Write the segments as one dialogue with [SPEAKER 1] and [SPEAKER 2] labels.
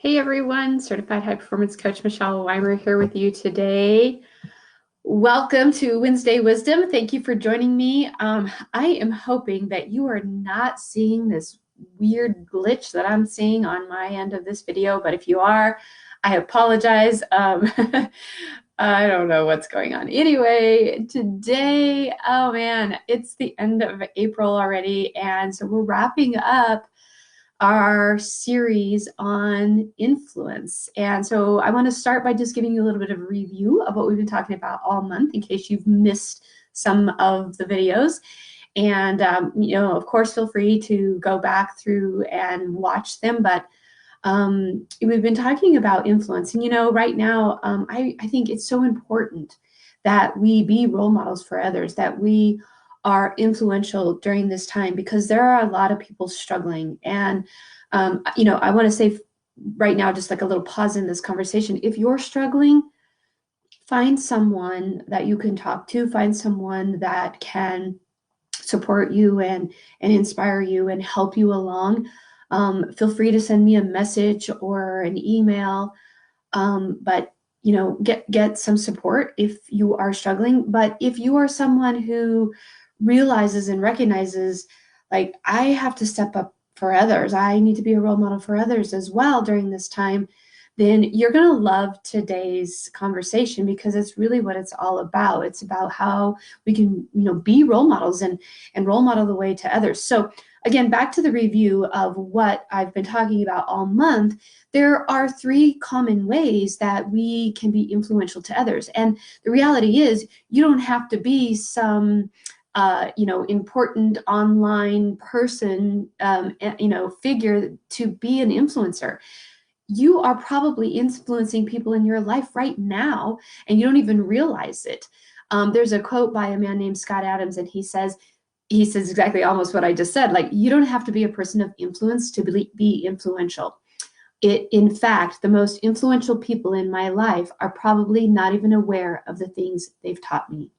[SPEAKER 1] Hey everyone, Certified High Performance Coach Michelle Weimer here with you today. Welcome to Wednesday Wisdom. Thank you for joining me. I am hoping that you are not seeing this weird glitch that I'm seeing on my end of this video, but if you are, I apologize. I don't know what's going on. Anyway, today, oh man, it's the end of April already, and so we're wrapping up our series on influence. And so I want to start by just giving you a little bit of a review of what we've been talking about all month in case you've missed some of the videos. And, of course, feel free to go back through and watch them. But we've been talking about influence. And, right now, I think it's so important that we be role models for others, that we are influential during this time, because there are a lot of people struggling. And, I want to say right now, just like a little pause in this conversation, if you're struggling, find someone that you can talk to, find someone that can support you and inspire you and help you along. Feel free to send me a message or an email, but get some support if you are struggling. But if you are someone who realizes and recognizes, like, I have to step up for others, I need to be a role model for others as well during this time, then you're going to love today's conversation, because it's really what it's all about. It's about how we can, be role models and role model the way to others. So again, back to the review of what I've been talking about all month, there are 3 common ways that we can be influential to others. And the reality is, you don't have to be some important online person, figure to be an influencer. You are probably influencing people in your life right now, and you don't even realize it. There's a quote by a man named Scott Adams, and he says exactly almost what I just said. Like, you don't have to be a person of influence to be influential. In fact, the most influential people in my life are probably not even aware of the things they've taught me.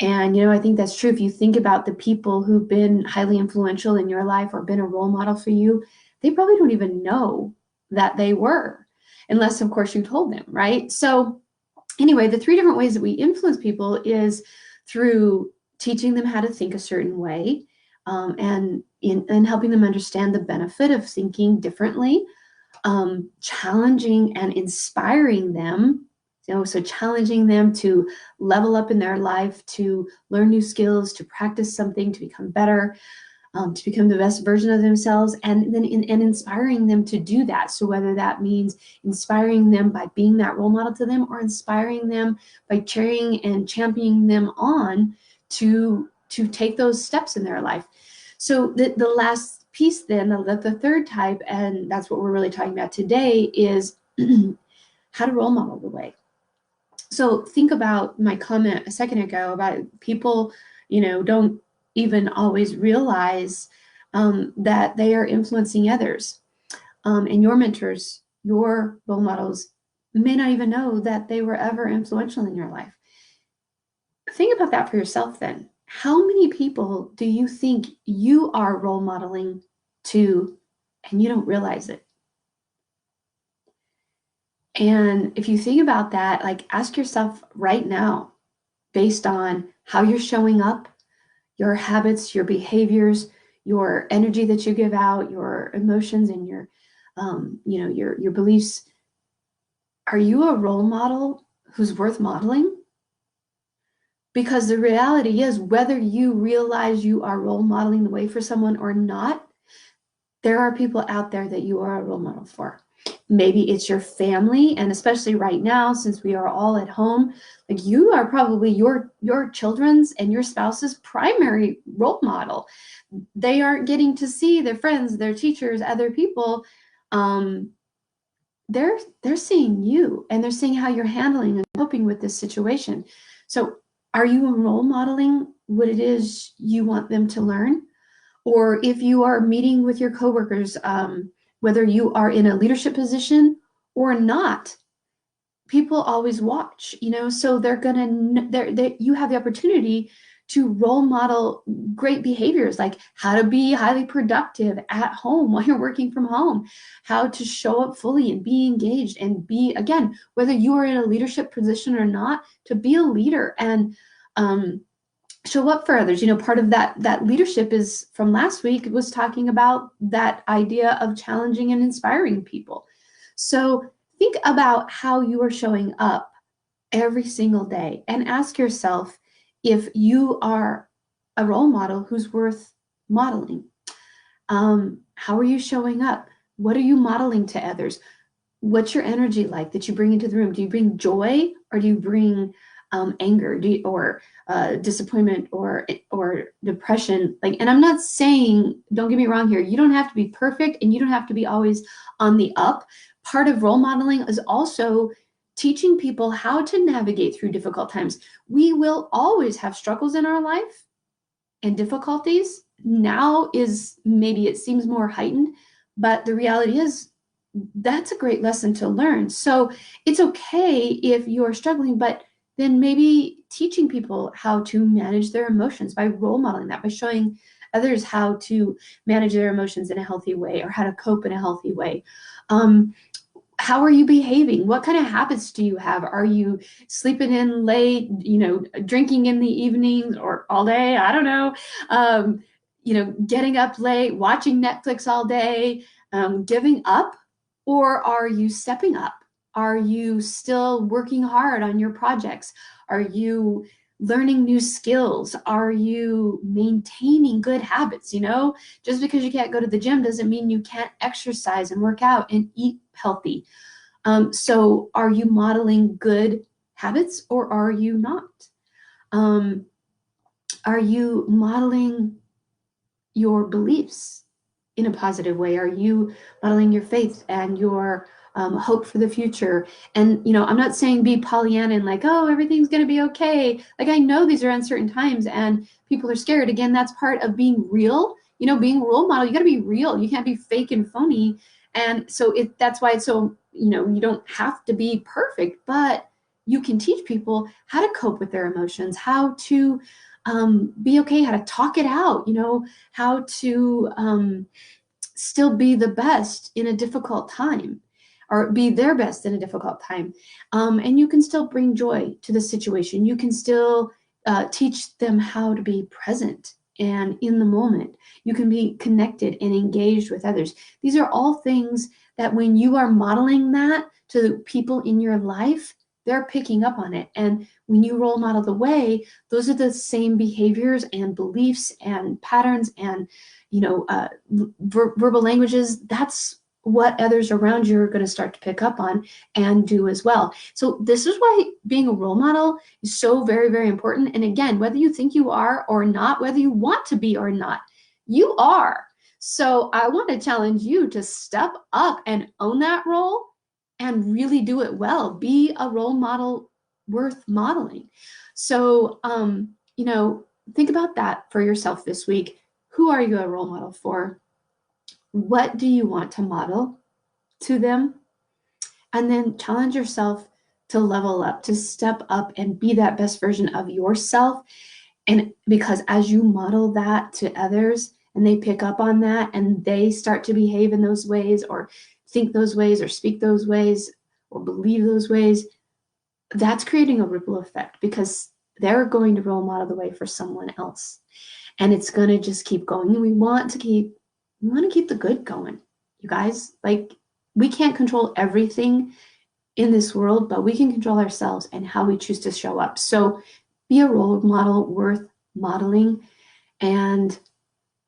[SPEAKER 1] And, I think that's true. If you think about the people who've been highly influential in your life or been a role model for you, they probably don't even know that they were, unless, of course, you told them, right? So anyway, the 3 different ways that we influence people is through teaching them how to think a certain way, and in helping them understand the benefit of thinking differently, challenging and inspiring them. So challenging them to level up in their life, to learn new skills, to practice something, to become better, to become the best version of themselves, and then inspiring them to do that. So whether that means inspiring them by being that role model to them, or inspiring them by cheering and championing them on to take those steps in their life. So the last piece then, the third type, and that's what we're really talking about today, is how to role model the way. So think about my comment a second ago about people, don't even always realize that they are influencing others. And your mentors, your role models, may not even know that they were ever influential in your life. Think about that for yourself then. How many people do you think you are role modeling to, and you don't realize it? And if you think about that, like, ask yourself right now, based on how you're showing up, your habits, your behaviors, your energy that you give out, your emotions, and your beliefs, are you a role model who's worth modeling? Because the reality is, whether you realize you are role modeling the way for someone or not, there are people out there that you are a role model for. Maybe it's your family, and especially right now, since we are all at home, like, you are probably your children's and your spouse's primary role model. They aren't getting to see their friends, their teachers, other people. They're seeing you, and they're seeing how you're handling and coping with this situation. So are you role modeling what it is you want them to learn? Or if you are meeting with your coworkers, whether you are in a leadership position or not, people always watch, so they're gonna, you have the opportunity to role model great behaviors, like how to be highly productive at home while you're working from home, how to show up fully and be engaged and be, again, whether you are in a leadership position or not, to be a leader and show up for others. Part of that leadership is from last week was talking about that idea of challenging and inspiring people. So think about how you are showing up every single day and ask yourself if you are a role model who's worth modeling. How are you showing up? What are you modeling to others? What's your energy like that you bring into the room? Do you bring joy or do you bring anger or disappointment or depression? And I'm not saying, don't get me wrong here, you don't have to be perfect and you don't have to be always on the up. Part of role modeling is also teaching people how to navigate through difficult times. We will always have struggles in our life and difficulties. Now is maybe it seems more heightened, but the reality is that's a great lesson to learn. So it's okay if you're struggling, but then maybe teaching people how to manage their emotions by role modeling that, by showing others how to manage their emotions in a healthy way or how to cope in a healthy way. How are you behaving? What kind of habits do you have? Are you sleeping in late, drinking in the evenings or all day? I don't know. Getting up late, watching Netflix all day, giving up? Or are you stepping up? Are you still working hard on your projects? Are you learning new skills? Are you maintaining good habits? Just because you can't go to the gym doesn't mean you can't exercise and work out and eat healthy. So are you modeling good habits or are you not? Are you modeling your beliefs in a positive way? Are you modeling your faith and your hope for the future? And, I'm not saying be Pollyanna and like, oh, everything's going to be okay. Like, I know these are uncertain times and people are scared. Again, that's part of being real. Being a role model, you got to be real. You can't be fake and phony. And so that's why it's so, you don't have to be perfect, but you can teach people how to cope with their emotions, how to be okay, how to talk it out, how to still be the best in a difficult time, or be their best in a difficult time. And you can still bring joy to the situation. You can still teach them how to be present and in the moment. You can be connected and engaged with others. These are all things that when you are modeling that to the people in your life, they're picking up on it. And when you role model the way, those are the same behaviors and beliefs and patterns and, verbal languages. That's what others around you are going to start to pick up on and do as well. So this is why being a role model is so very, very important. And again, whether you think you are or not, whether you want to be or not, you are. So I want to challenge you to step up and own that role and really do it well. Be a role model worth modeling. So, think about that for yourself this week. Who are you a role model for? What do you want to model to them? And then challenge yourself to level up, to step up and be that best version of yourself. And because as you model that to others and they pick up on that and they start to behave in those ways or think those ways or speak those ways or believe those ways, that's creating a ripple effect because they're going to role model the way for someone else. And it's going to just keep going. And we want to keep the good going, you guys. Like, we can't control everything in this world, but we can control ourselves and how we choose to show up. So be a role model worth modeling and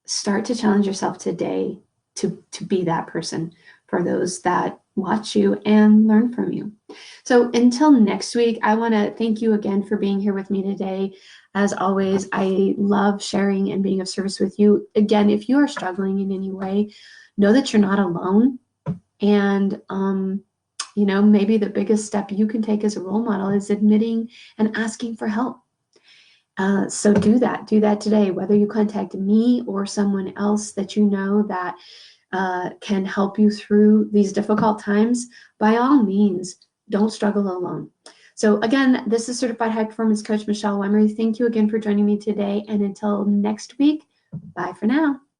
[SPEAKER 1] start to challenge yourself today to be that person for those that watch you and learn from you. So until next week, I want to thank you again for being here with me today. As always, I love sharing and being of service with you. Again, if you are struggling in any way, know that you're not alone. And, maybe the biggest step you can take as a role model is admitting and asking for help. So do that today, whether you contact me or someone else that you know that can help you through these difficult times. By all means, don't struggle alone. So again, this is Certified High Performance Coach Michelle Weimer. Thank you again for joining me today. And until next week, bye for now.